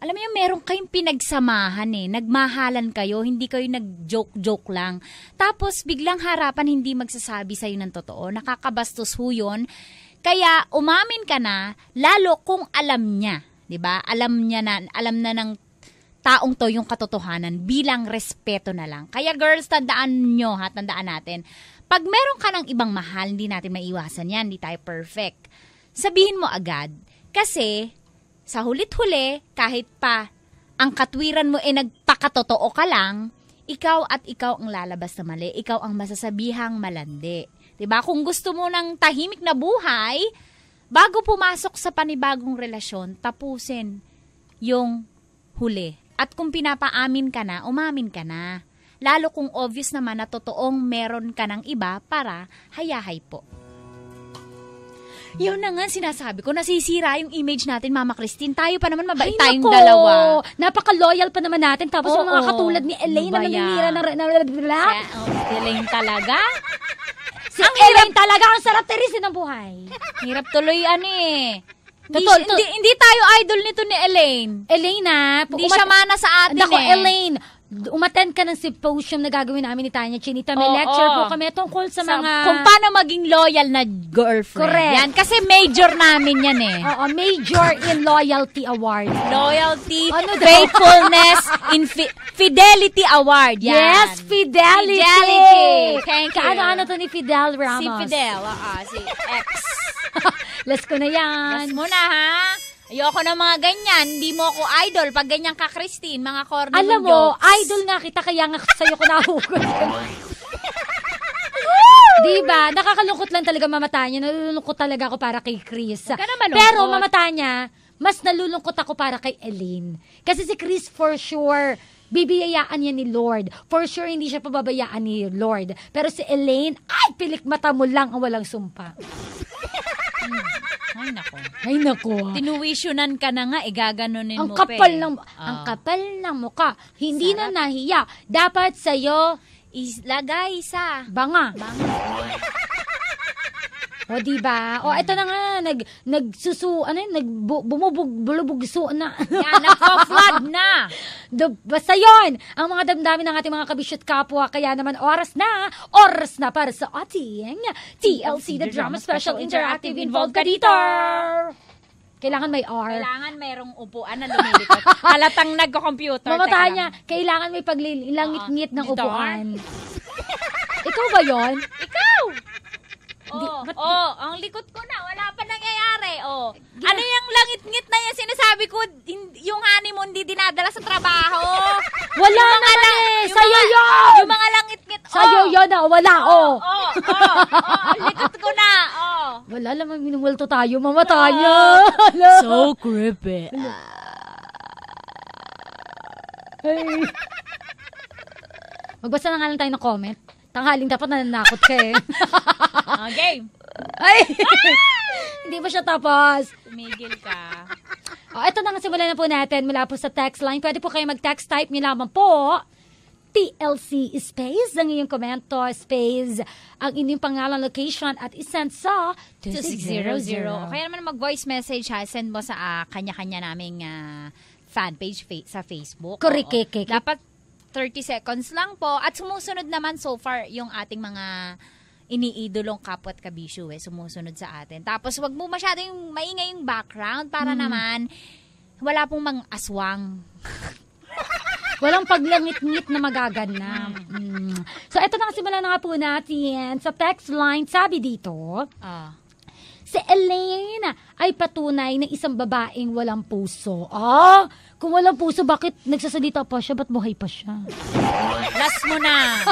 alam mo yung meron kayong pinagsamahan eh. Nagmahalan kayo, hindi kayo nag-joke-joke lang. Tapos, biglang harapan hindi magsasabi sa'yo ng totoo. Nakakabastos ho yun. Kaya, umamin ka na, lalo kung alam niya. 'Di ba? Alam na ng taong to yung katotohanan, bilang respeto na lang. Kaya girls, tandaan natin, pag meron ka ng ibang mahal, hindi natin maiwasan yan, hindi tayo perfect. Sabihin mo agad, kasi sa hulit-huli, kahit pa ang katwiran mo nagpakatotoo ka lang, ikaw ang lalabas na mali, ikaw ang masasabihang malandi. 'Di ba? Kung gusto mo ng tahimik na buhay, bago pumasok sa panibagong relasyon, tapusin yung huli. At kung pinapaamin ka na, umamin ka na. Lalo kung obvious naman na totoong meron ka ng iba para hayahay po. Yun na nga sinasabi ko, nasisira yung image natin, Mama Christine. Tayo pa naman mabait tayong dalawa. Napaka-loyal pa naman natin. Tapos yung mga katulad ni Elaine na naninira ng... Elaine talaga? Ang Elaine talaga, ang sarap terisin ng buhay. Hirap tuloy Hindi tayo idol nito ni Elaine. Elaine hindi siya mana sa atin Elaine, umattend ka ng symposium na gagawin namin ni Tanya Chinita. May lecture po kami tungkol sa mga... Kung paano maging loyal na girlfriend. Correct. Yan, kasi major namin yan eh. Oo, major in loyalty award. Loyalty, faithfulness, fidelity award. Yan. Yes, fidelity. Thank you. Ano to ni Fidel Ramos? Si Fidel, si X. Last ko na yan. Last mo na ha. Ayoko na mga ganyan. Hindi mo ako idol. Pag ganyan ka, Christine, mga corny jokes. Alam mo, idol nga kita, kaya nga sa'yo ko nahugot. Diba? Nakakalungkot lang talaga Mama Tanya. Nalulungkot talaga ako para kay Chris. Pero Mama Tanya, mas nalulungkot ako para kay Elaine. Kasi si Chris for sure, bibiyayaan niya ni Lord. For sure, hindi siya pababayaan ni Lord. Pero si Elaine, pilik mata mo lang ang walang sumpa. Ay nako. Tinuwisyonan ka na nga, gaganunin mo pa. Ang kapal ng mukha. Hindi sarap na nahiya. Dapat sa'yo, ilagay sa banga. O, diba? O, ito na nga, bumubugso na. Yan, nagpa-flood na. Basta yun, ang mga damdamin ng ating mga kabisyot kapwa, kaya naman oras na para sa ating TLC, the Drama Special Interactive. Involved ka dito. Kailangan may R. Kailangan mayroong upuan na lumilipot. Halatang nagko-computer. Mama Tanya, kailangan may paglilangit-ngit ng upuan. Ikaw ba yon? Ikaw! Ang likod ko na. Wala pa nangyayari. Ano yung langit-ngit na yan sinasabi ko? Yung honeymoon hindi dinadala sa trabaho. Wala naman sa'yo yun! Yung mga langit-ngit. Sa'yo yun, wala, Likot ko na, Wala lamang minumulto tayo, mamataya. So creepy. Ay. Magbasa na nga lang tayo ng comment. Tanghaling dapat nananakot ka eh. Game. Ay! Hindi ba siya tapos? Tumigil ka. Ito na nga, simulan na po natin mula po sa text line. Pwede po kayo mag-text type niyo lamang po. TLC space, ang iyong komento, space, ang inyong pangalan, location, at isend sa 2600. Kaya naman mag-voice message ha, send mo sa kanya-kanya naming fanpage sa Facebook. Korikeke. Dapat 30 seconds lang po. At sumusunod naman so far yung ating mga iniidolong kapwa at kabisyo sumusunod sa atin. Tapos wag mo masyadong maingay yung background para naman wala pong mga aswang. Walang paglangit-ngit na magaganap. So, ito na simulan na nga po natin. Sa text line, sabi dito, si Elaine ay patunay ng isang babaeng walang puso. Kung walang puso, bakit nagsasalita pa siya? Ba't buhay pa siya? Last mo na.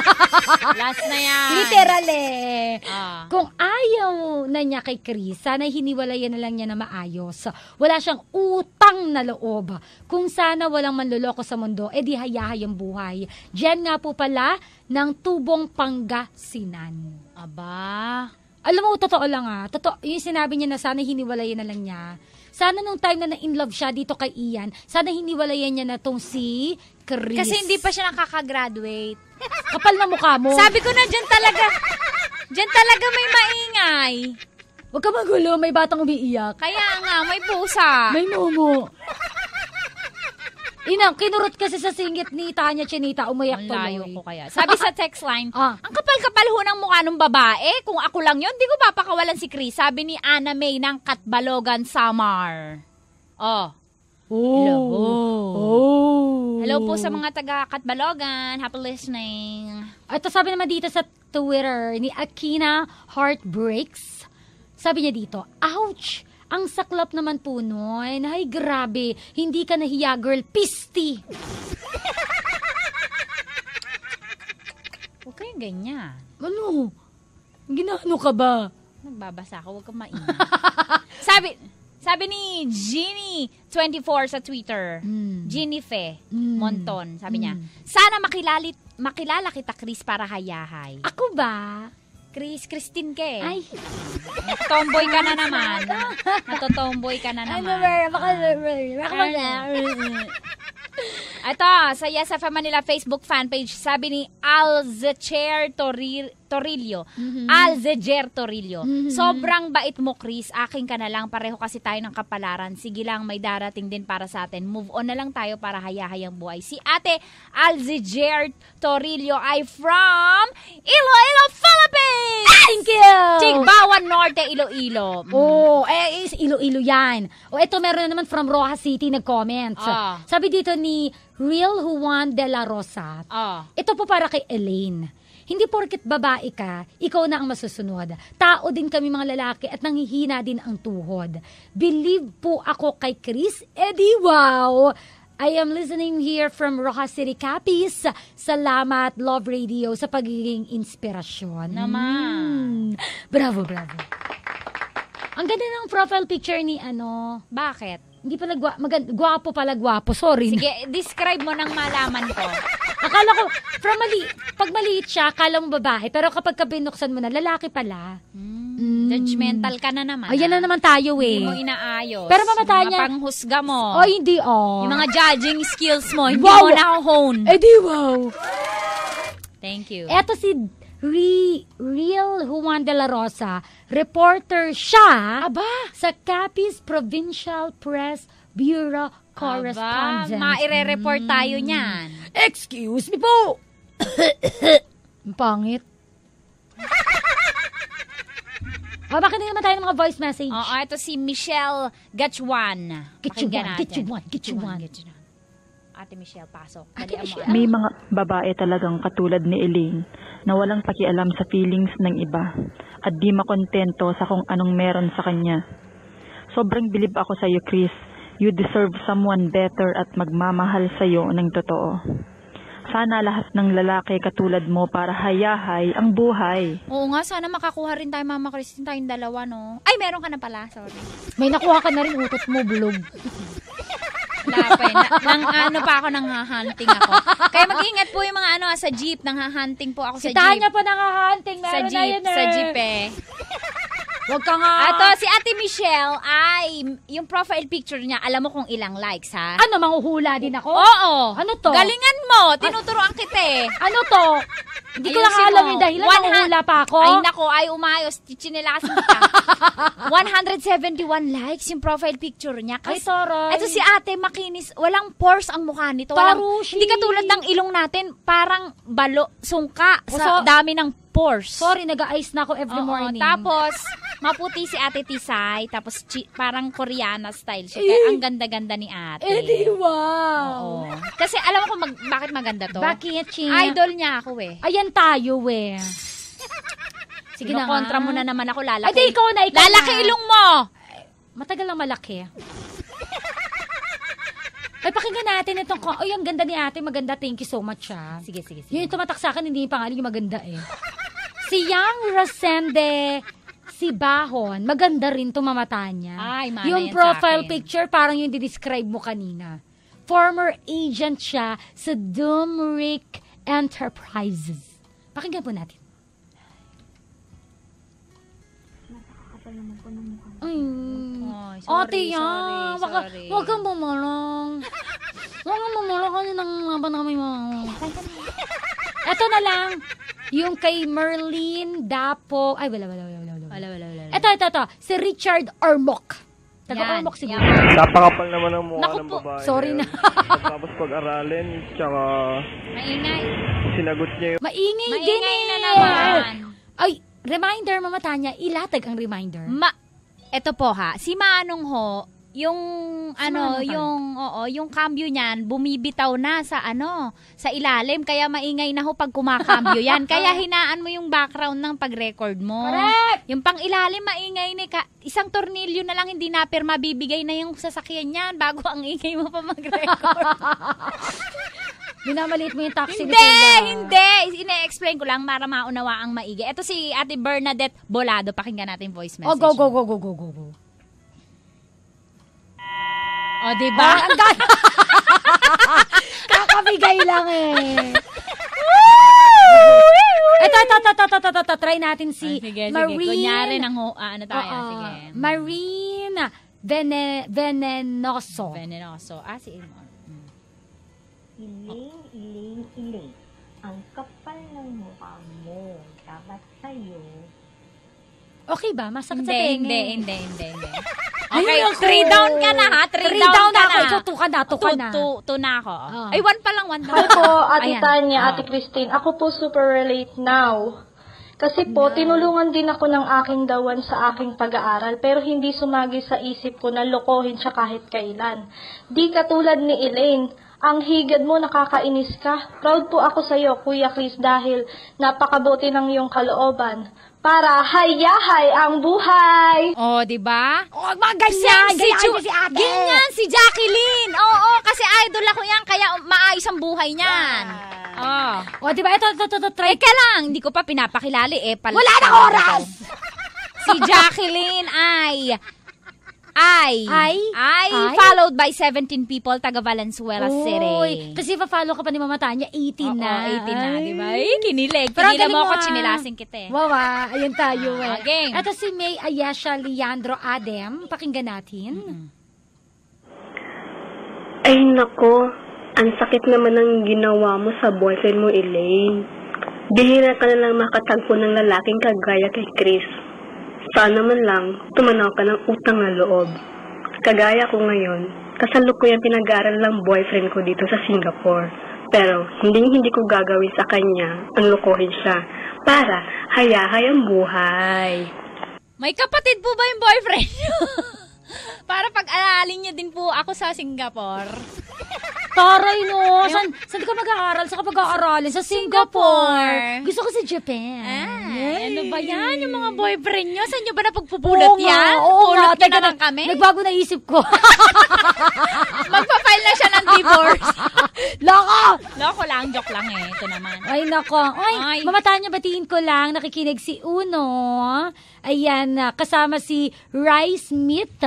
Last na yan. Literally. Kung ayaw na niya kay Chris, sana hiniwalayan na lang niya na maayos. Wala siyang utang na loob. Kung sana walang manloloko sa mundo, edi hayahay ang buhay. Diyan nga po pala ng Tubong Pangasinan. Aba. Alam mo, totoo lang Totoo, yung sinabi niya na sana hiniwalayan na lang niya. Sana nung time na na-in love siya dito kay Ian, sana hiniwalayan niya na tong si Chris. Kasi hindi pa siya nakakagraduate. Kapal na mukha mo. Sabi ko na, dyan talaga may maingay. Huwag ka magulo, may batang umiiyak. Kaya nga, may pusa. May momo. Inang, kinurot kasi sa singit ni Tanya Chinita, umayak tuloy. Ang layo ko kaya. Sabi sa text line, ang kapal-kapal ho ng mukha ng babae. Kung ako lang yun, di ko papakawalan si Chris. Sabi ni Anna May ng Katbalogan, Samar. Hello. Hello po sa mga taga Katbalogan. Happy listening. Ito sabi naman dito sa Twitter ni Akina Heartbreaks. Sabi niya dito, ouch! Ang saklap naman po nun. Ay, grabe. Hindi ka nahiya, girl. Pisti! Huwag kayong ganyan. Ano? Ginano ka ba? Nagbabasa ako. Huwag kang maingay. Sabi ni Ginny24 sa Twitter. Ginny Fe Monton. Sabi niya, sana makilala kita, Chris, para hayahay. Ako ba? Christine ka eh. Ay. Tomboy ka na naman. Natotomboy ka na naman. Ito, sa Yes FM Manila Facebook fanpage, sabi ni Alzecher Torillo. Alzecher Torillo. Sobrang bait mo, Chris. Akin ka na lang. Pareho kasi tayo ng kapalaran. Sige lang, may darating din para sa atin. Move on na lang tayo para hayahayang buhay. Si Ate Alzecher Torillo ay from Iloilo, Philippines! Thank you! Tigbawan Norte, Iloilo. Iloilo yan. Ito meron na naman from Rojas City nag-comment. Sabi dito ni Real Juan de la Rosa. Ito po para kay Elaine. Hindi porket babae ka, ikaw na ang masusunod. Tao din kami mga lalaki at nanghihina din ang tuhod. Believe po ako kay Chris. Eddie, wow! I am listening here from Rojas City, Capiz. Salamat, Love Radio, sa pagiging inspirasyon. Naman. Bravo. Ang ganda ng profile picture ni Bakit? Hindi pala gwapo pala gwapo. Sorry. Sige, describe mo nang malaman ko. Akala ko, pag maliit siya, akala mo babae. Pero kapag binuksan mo na, lalaki pala. Judgmental ka na naman. Ayan na naman tayo eh. Hindi mo inaayos. Pero mamata niya. Mga panghusga mo. Hindi Yung mga judging skills mo, hindi mo na-hone. Wow. Thank you. Eto si Real Juan de la Rosa. Reporter siya sa Capiz Provincial Press Bureau Correspondent. Maire-report tayo niyan. Excuse me po. Pangit. Bakit naman tayo ng mga voice message? Ito si Michelle Gatchwan. Gatchwan. Ate Michelle, pasok. May mga babae talagang katulad ni Elaine na walang pakialam sa feelings ng iba at di makontento sa kung anong meron sa kanya. Sobrang bilib ako sa iyo, Chris. You deserve someone better at magmamahal sa iyo ng totoo. Sana lahat ng lalaki katulad mo para hayahay ang buhay. Oo nga, sana makakuha rin tayo, Mama Christine, tayong dalawa, no? Ay, meron ka na pala, sorry. May nakuha ka na rin, utot mo, bulog. Lapay. Ano pa ako, nang-hunting ako. Kaya mag-ingat po yung mga sa jeep, nang-hunting po ako sa jeep. Si Tanya po nang-hunting, meron sa na yun Sa jeep eh. Huwag ka nga. Ato, si Ate Michelle ay, yung profile picture niya, alam mo kung ilang likes, ha? Ano, manghuhula din ako? Oo. Ano to? Galingan mo, tinuturoan kita eh. Ano to? Hindi ko lang alam yung dahilan, manghuhula pa ako. Ay nako, ay umayos, chinelasin ka. 171 likes yung profile picture niya. Ay, sorry. Ito si Ate makinis, walang pores ang mukha nito. Parushi. Hindi katulad ng ilong natin, parang sungka sa dami ng pores. Sorry, nag-a-ice na ako every morning. Tapos, maputi si Ate Tisay, tapos parang Koreana style siya. Kaya ang ganda-ganda ni Ate. Di wow. Oo. Kasi alam mo kung bakit maganda to? Bakit, Ching? Idol niya ako eh. Ayan tayo eh. Sige na, kontra mo na naman ako, lalaki. Ay, ikaw na. Lalaki ilong mo! Matagal lang malaki. Ay, pakinggan natin itong, ay, ang ganda ni Ate, maganda, thank you so much, ha. Sige. Yung tumatak sa akin, hindi yung pangalan yung maganda, eh. Si Yang Rosende, si Bahon, maganda rin tumamata niya. Ay, mana yung yan profile sa akin. picture, parang yung di-describe mo kanina. Former agent siya sa Dumrick Enterprises. Pakinggan po natin. Sorry, Ate yan, sorry. wag kang bumalong. Wag kang bumalong kasi nang laban na kami mga. Ito na lang, yung kay Merlin Dapo, ay wala. Ito, si Richard Ormoc. Taga-Ormoc siguro. Napakapal naman ang mukha Naku ng po, babae. sorry na. Tapos pag-aralin, tsaka Maingay. sinagot niya yung... Maingay din Maingay na naman. Ay, reminder, Mama Tanya, ilatag ang reminder. Eto po ha, si Manong ho, yung yung cambio niyan bumibitaw na sa sa ilalim, kaya maingay na ho pag kumakambyo yan. Kaya hinaan mo yung background ng pag-record mo. Correct! Yung pang ilalim maingay ni isang tornilyo na lang hindi na mabibigay na yung sasakyan niyan bago ang ingay mo pa mag-record. Minamaliit mo yung taxi. Hindi. Ine-explain ko lang para maunawa ang maigi. Ito si Ate Bernadette Bolado. Pakinggan natin voice message. Go. O, diba? Ang ganda. Kakabigay lang eh. Ito. Try natin si Marine. Kunyari ng tayo. Sige. Marine Venenoso. Si Ilmo. Iling. Ang kapal ng mukha mo. Dapat sa'yo. Okay ba? Masakit sa tenga. Hindi. Okay, 3 down ka na ha. 3 down ka na. Ito, 2 na. 2 na ako. Ay, 1 pa lang. Ako po, Ate Tanya, Ate Christine. Ako po super relate now. Kasi po, tinulungan din ako ng aking dawan sa aking pag-aaral, pero hindi sumagi sa isip ko na lokohin siya kahit kailan. Di katulad ni Elaine. Ang higad mo, nakakainis ka. Proud po ako sa iyo, Kuya Chris, dahil napakabuti ng iyong kalooban. Para hayahay ang buhay. Oh, di ba? Oh, ganyan si Ate. Ganyan si Jacqueline. Oo, kasi idol ako yan, kaya maayos ang buhay niyan. Oh, di ba? Ito, try. Teka lang, hindi ko pa pinapakilali eh. Wala na oras! Si Jacqueline ay followed by 17 people taga Valenzuela City. Kasi pa-follow ka pa ni Mama Tanya, 18 na. 18 na, di ba? Kinilig. Kinilig mo ako, chinilasing kita eh. Wawa, ayun tayo eh. Game. Ito si May Ayesha Leandro Adem. Pakinggan natin. Ay nako, ang sakit naman ng ginawa mo sa boyfriend mo, Elaine. Bihira ka na lang makatagpo ng lalaking kagaya kay Chris. Sana man lang, tumanaw ka ng utang na loob. Kagaya ko ngayon, kasalukuyan pinag-aaral ng boyfriend ko dito sa Singapore. Pero hindi ko gagawin sa kanya ang lokohin siya para hayahay ang buhay. May kapatid po ba yung boyfriend niyo? Para pag-aralin niyo din po ako sa Singapore. Taray no! Saan ka mag-aaral? Saan ka pag-aaralin? Sa Singapore. Gusto ko sa Japan. Ano ba yan? Yung mga boyfriend nyo? Saan nyo ba napagpupulot yan? Oo nga. Pulot nyo na lang kami? Nagbago na isip ko. Magpa-file na siya ng divorce. Loko! Loko lang, joke lang eh. Ito naman. Ay, nako. Ay, Mamatanya, batiin ko lang. Nakikinig si Uno. Ayan, kasama si Rice Smith.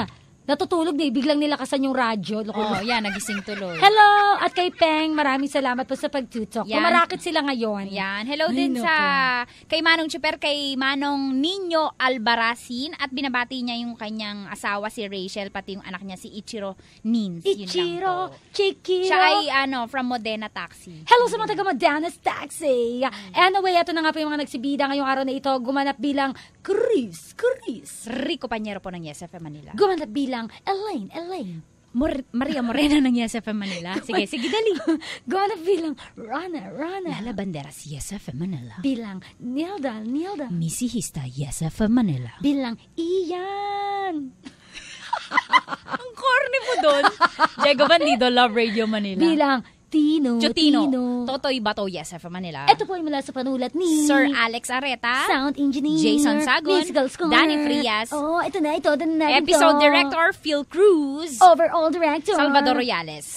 Natutulog na biglang nilakasan yung radyo. Yan, nagising tuloy. Hello! At kay Peng, maraming salamat po sa pagtutok. Yan. Kumarakit sila ngayon. Yan. Hello din sa kay Manong Chuper, kay Manong Nino Albaracin, at binabati niya yung kanyang asawa si Rachel, pati yung anak niya si Ichiro Nins. Ichiro, Chikiro. Siya ay from Modena Taxi. Hello sa mga taga Modena's Taxi. Anyway, ito na nga po yung mga nagsibida ngayong araw na ito. Gumanap bilang Chris. Rico Panyero po ng Yes FM Manila. Gumanap bilang Elaine. Maria Morena ng Yes FM Manila. Sige, dali. Gumanap bilang Rana. Lala Banderas, Yes FM Manila. Bilang Nilda. Missy Hista, Yes FM Manila. Bilang Ian. Ang corny mo doon. Diego Bandido, Love Radio Manila. Bilang Tino. Totoy Bato, Yes FM Manila. Ito po ay mula sa panulat ni Sir Alex Areta, Sound Engineer Jason Sagon, Musical Score, Danny Frias. Ito na natin Episode Director, Phil Cruz. Overall Director, Salvador Royales.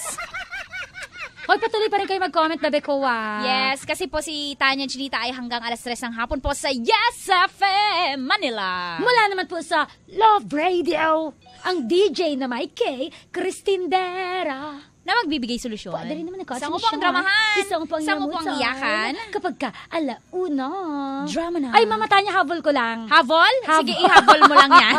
Hoy, patuloy pa rin kayo mag-comment, babe ko, Yes, kasi po si Tanya Chinita ay hanggang alas 3 ng hapon po sa Yes FM Manila. Mula naman po sa Love Radio, ang DJ na may kay Christine Dera. Na magbibigay solusyon. Pwede rin naman Isang upang dramahan. Isang upang iyakan. Kapag ka, alauna. Drama na. Ay, Mamatanya, habol ko lang. Habol? Sige, ihabol mo lang yan.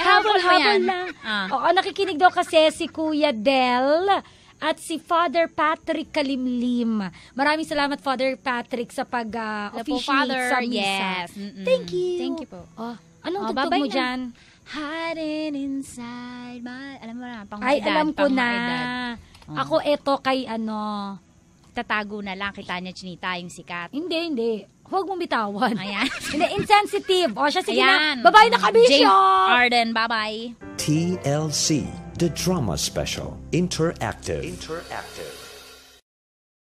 habol lang. Oo, nakikinig daw kasi si Kuya Del at si Father Patrick Kalimlim. Maraming salamat, Father Patrick, sa pag-officiate sa misa. Yes. Thank you. Thank you po. Anong tugtog mo dyan? Hiding inside my... Alam mo na, Ay, alam ko na. Ako, eto kay Tatago na lang kay Tanya Chinita, yung sikat. Hindi. Huwag mong bitawan. Ayan. Hindi, insensitive. Sige Ayan. na. Bye-bye na, kabisyo! James Arden, bye-bye. TLC, the Drama Special, Interactive.